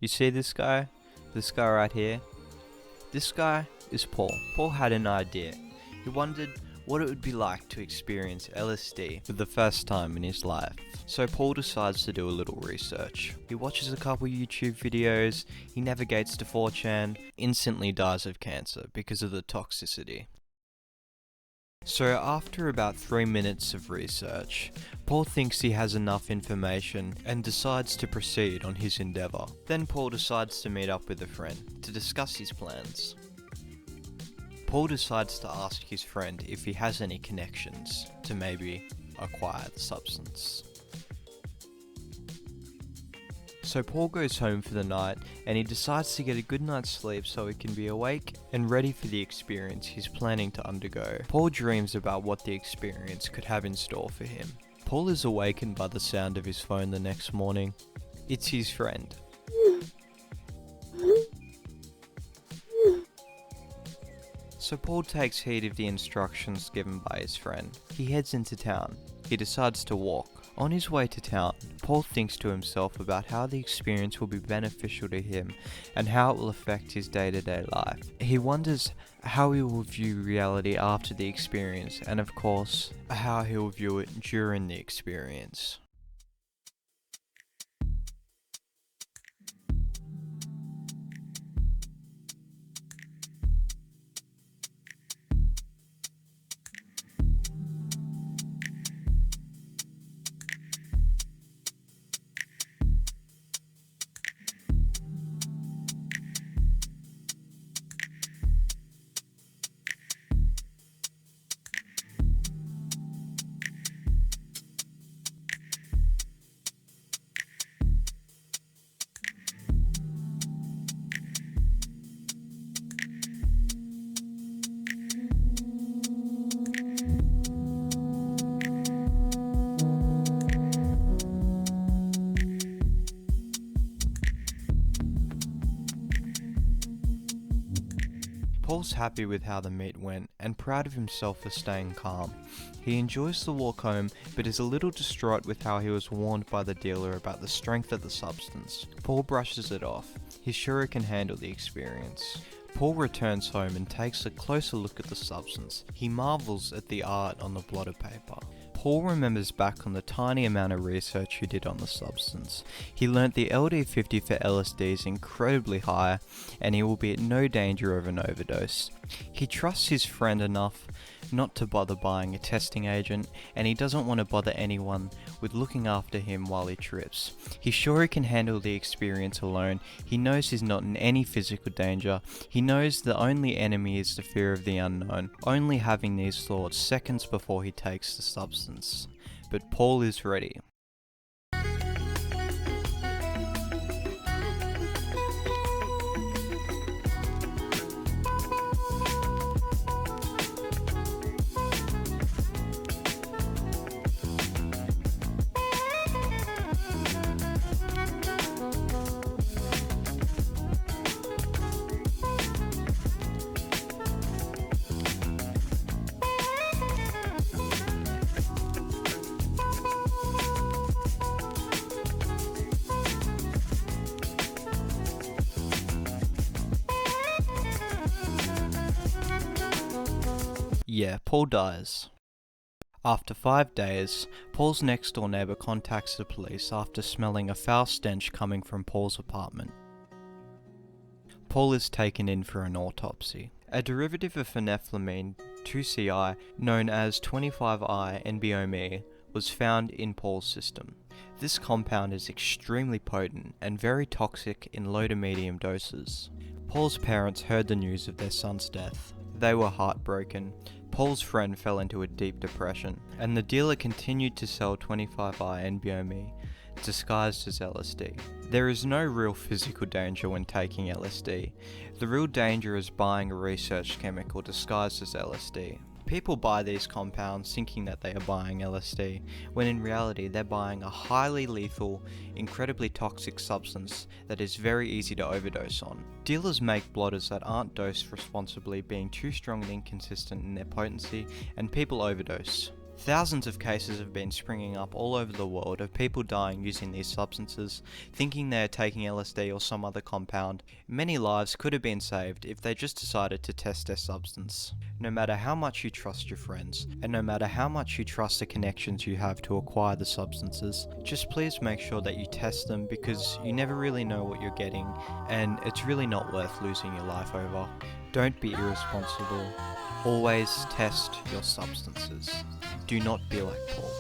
You see this guy? This guy right here? This guy is Paul. Paul had an idea. He wondered what it would be like to experience LSD for the first time in his life. So Paul decides to do a little research. He watches a couple YouTube videos, he navigates to 4chan, instantly dies of cancer because of the toxicity. So after about 3 minutes of research, Paul thinks he has enough information and decides to proceed on his endeavour. Then Paul decides to meet up with a friend to discuss his plans. Paul decides to ask his friend if he has any connections to maybe acquire the substance. So Paul goes home for the night and he decides to get a good night's sleep so he can be awake and ready for the experience he's planning to undergo. Paul dreams about what the experience could have in store for him. Paul is awakened by the sound of his phone the next morning. It's his friend. So Paul takes heed of the instructions given by his friend. He heads into town. He decides to walk. On his way to town, Paul thinks to himself about how the experience will be beneficial to him and how it will affect his day-to-day life. He wonders how he will view reality after the experience and of course, how he will view it during the experience. Paul's happy with how the meet went and proud of himself for staying calm. He enjoys the walk home but is a little distraught with how he was warned by the dealer about the strength of the substance. Paul brushes it off. He's sure he can handle the experience. Paul returns home and takes a closer look at the substance. He marvels at the art on the blotted paper. Paul remembers back on the tiny amount of research he did on the substance. He learnt the LD50 for LSD is incredibly high and he will be at no danger of an overdose. He trusts his friend enough not to bother buying a testing agent and he doesn't want to bother anyone with looking after him while he trips. He's sure he can handle the experience alone. He knows he's not in any physical danger. He knows the only enemy is the fear of the unknown, only having these thoughts seconds before he takes the substance. But Paul is ready. Yeah, Paul dies. After 5 days, Paul's next door neighbour contacts the police after smelling a foul stench coming from Paul's apartment. Paul is taken in for an autopsy. A derivative of phenethylamine, 2CI, known as 25I-NBOMe, was found in Paul's system. This compound is extremely potent and very toxic in low to medium doses. Paul's parents heard the news of their son's death. They were heartbroken. Paul's friend fell into a deep depression, and the dealer continued to sell 25I-NBOMe, disguised as LSD. There is no real physical danger when taking LSD. The real danger is buying a research chemical disguised as LSD. People buy these compounds thinking that they are buying LSD, when in reality they're buying a highly lethal, incredibly toxic substance that is very easy to overdose on. Dealers make blotters that aren't dosed responsibly, being too strong and inconsistent in their potency, and people overdose. Thousands of cases have been springing up all over the world of people dying using these substances, thinking they are taking LSD or some other compound. Many lives could have been saved if they just decided to test their substance. No matter how much you trust your friends, and no matter how much you trust the connections you have to acquire the substances, just please make sure that you test them, because you never really know what you're getting, and it's really not worth losing your life over. Don't be irresponsible. Always test your substances. Do not be like Paul.